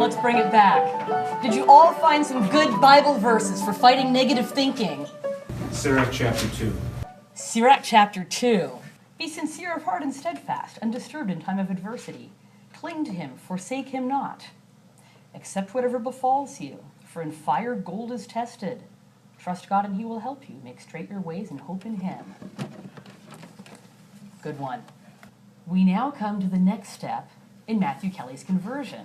let's bring it back. Did you all find some good Bible verses for fighting negative thinking? Sirach chapter 2. Sirach chapter 2. Be sincere of heart and steadfast, undisturbed in time of adversity. Cling to him, forsake him not. Accept whatever befalls you, for in fire gold is tested. Trust God and he will help you. Make straight your ways and hope in him. Good one. We now come to the next step in Matthew Kelly's conversion.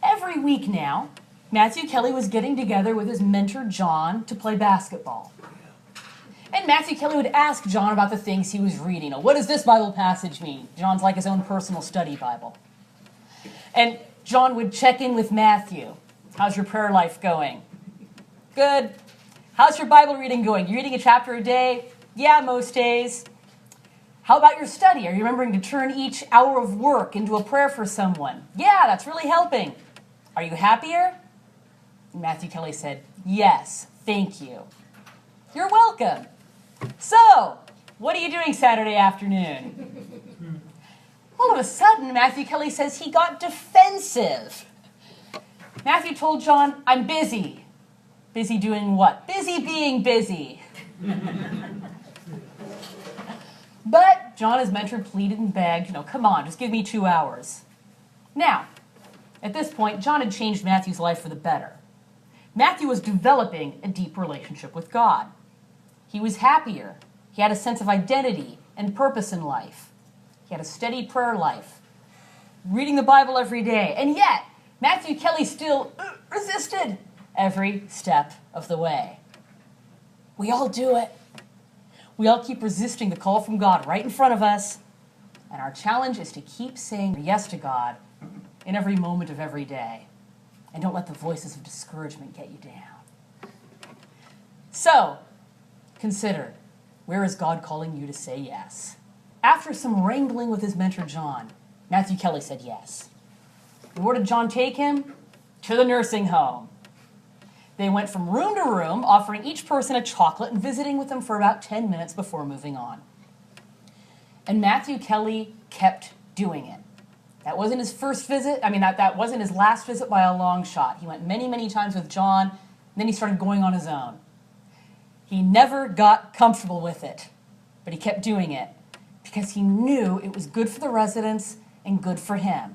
Every week now, Matthew Kelly was getting together with his mentor John to play basketball. And Matthew Kelly would ask John about the things he was reading. What does this Bible passage mean? John's like his own personal study Bible. And John would check in with Matthew. How's your prayer life going? Good. How's your Bible reading going? You reading a chapter a day? Yeah, most days. How about your study? Are you remembering to turn each hour of work into a prayer for someone? Yeah, that's really helping. Are you happier? And Matthew Kelly said, yes, thank you. You're welcome. So, what are you doing Saturday afternoon? All of a sudden, Matthew Kelly says he got defensive. Matthew told John, I'm busy. Busy doing what? Busy being busy. But John, his mentor, pleaded and begged, come on, just give me 2 hours. Now, at this point, John had changed Matthew's life for the better. Matthew was developing a deep relationship with God. He was happier. He had a sense of identity and purpose in life. He had a steady prayer life, reading the Bible every day. And yet, Matthew Kelly still resisted every step of the way. We all do it. We all keep resisting the call from God right in front of us. And our challenge is to keep saying yes to God in every moment of every day. And don't let the voices of discouragement get you down. So, consider, where is God calling you to say yes? After some wrangling with his mentor John, Matthew Kelly said yes. And where did John take him? To the nursing home. They went from room to room, offering each person a chocolate and visiting with them for about 10 minutes before moving on. And Matthew Kelly kept doing it. That wasn't his first visit. That wasn't his last visit by a long shot. He went many, many times with John, and then he started going on his own. He never got comfortable with it, but he kept doing it because he knew it was good for the residents and good for him.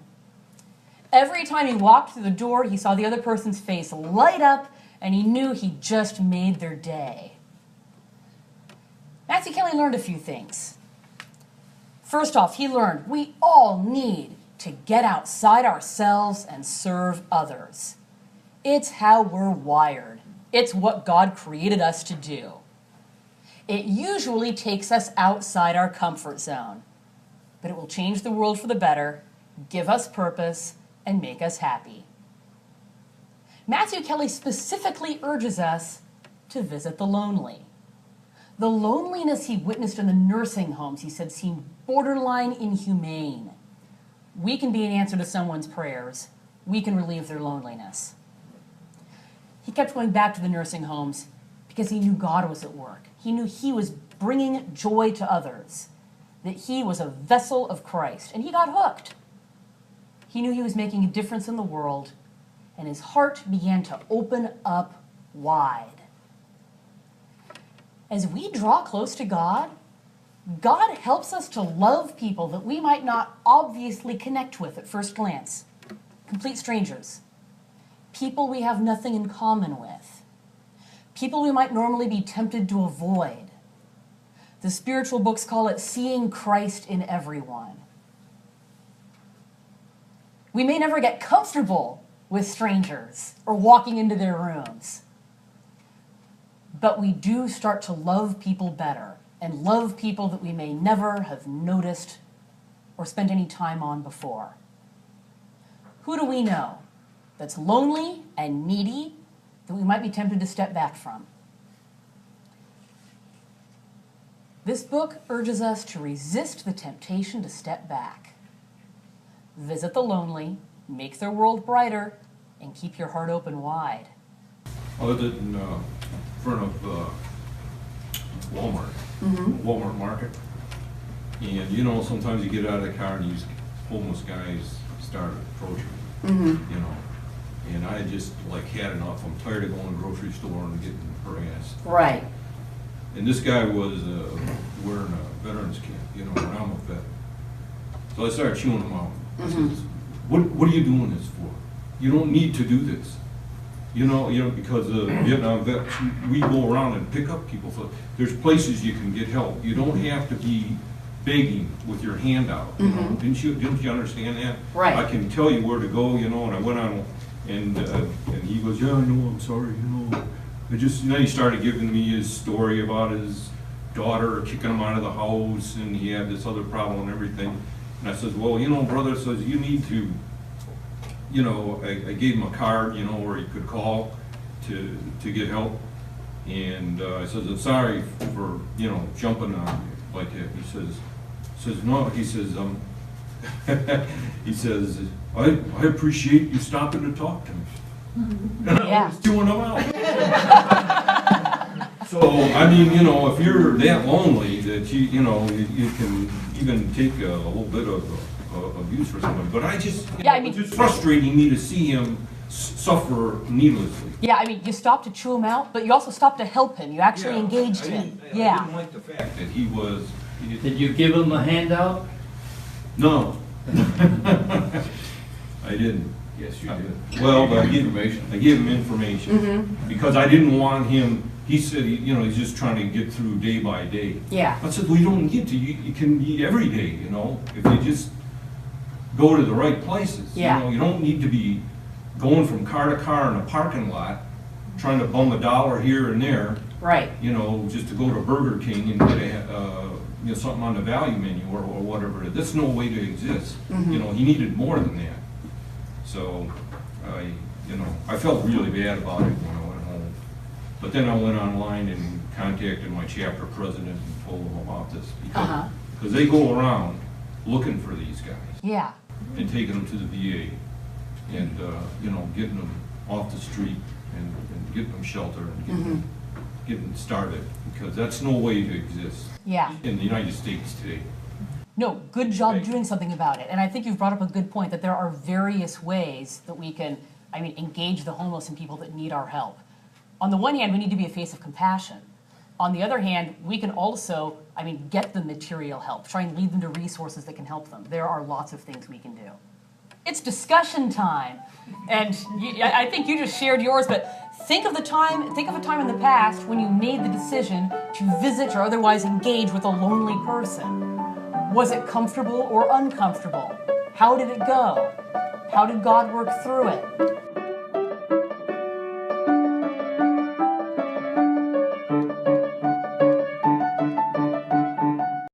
Every time he walked through the door, he saw the other person's face light up, and he knew he just made their day. Matthew Kelly learned a few things. First off, he learned we all need to get outside ourselves and serve others. It's how we're wired. It's what God created us to do. It usually takes us outside our comfort zone, but it will change the world for the better, give us purpose, and make us happy. Matthew Kelly specifically urges us to visit the lonely. The loneliness he witnessed in the nursing homes, he said, seemed borderline inhumane. We can be an answer to someone's prayers. We can relieve their loneliness. He kept going back to the nursing homes because he knew God was at work. He knew he was bringing joy to others, that he was a vessel of Christ, and he got hooked. He knew he was making a difference in the world, and his heart began to open up wide. As we draw close to God, God helps us to love people that we might not obviously connect with at first glance. Complete strangers. People we have nothing in common with. People we might normally be tempted to avoid. The spiritual books call it seeing Christ in everyone. We may never get comfortable with strangers or walking into their rooms, but we do start to love people better and love people that we may never have noticed or spent any time on before. Who do we know that's lonely and needy that we might be tempted to step back from? This book urges us to resist the temptation to step back. Visit the lonely, make their world brighter, and keep your heart open wide. I lived in front of Walmart, Walmart Market. And sometimes you get out of the car and these homeless guys start approaching you. you know. And I just like had enough. I'm tired of going to the grocery store and getting harassed. Right. And this guy was wearing a veterans camp, you know, and I'm a vet. So I started chewing him out. I says, what are you doing this for? You don't need to do this. You know, because Vietnam vets, we go around and pick up people. So there's places you can get help. You don't have to be begging with your hand out. You know? Didn't you understand that? Right. I can tell you where to go, you know, and I went on, and he goes, yeah, no, I'm sorry, you know. And then he started giving me his story about his daughter kicking him out of the house, and he had this other problem and everything. And I says, well, you know, brother, says you need to, you know, I gave him a card, you know, where he could call to get help. And I says, I'm sorry for, you know, jumping on you like that. He says, no, he says, he says, I appreciate you stopping to talk to me. And I was chewing them out. So, I mean, you know, if you're that lonely that you know, you can even take a little bit of abuse for someone. But I just, Yeah, I mean, it's just frustrating me to see him suffer needlessly. Yeah, I mean, you stopped to chew him out, but you also stopped to help him. You actually engaged him. I didn't like the fact that he was. Did you give him a handout? No. I didn't. Yes, you did. Well, but I Information. gave him information because I didn't want him. He said, you know, he's just trying to get through day by day. Yeah. I said, well, you don't need to. You can be every day, you know, if you just go to the right places. Yeah. You know, you don't need to be going from car to car in a parking lot, trying to bum $1 here and there. Right. You know, just to go to Burger King and get you know, something on the value menu or whatever. That's no way to exist. You know, he needed more than that. So I felt really bad about it when I went home. But then I went online and contacted my chapter president and told him about this because they go around looking for these guys Yeah. and taking them to the VA and you know, getting them off the street and getting them shelter and getting them started, because that's no way to exist Yeah. in the United States today. No, good job Right. doing something about it. And I think you've brought up a good point that there are various ways that we can, I mean, engage the homeless and people that need our help. On the one hand, we need to be a face of compassion. On the other hand, we can also, I mean, get them material help, try and lead them to resources that can help them. There are lots of things we can do. It's discussion time. And I think you just shared yours, but think of a time in the past when you made the decision to visit or otherwise engage with a lonely person. Was it comfortable or uncomfortable? How did it go? How did God work through it?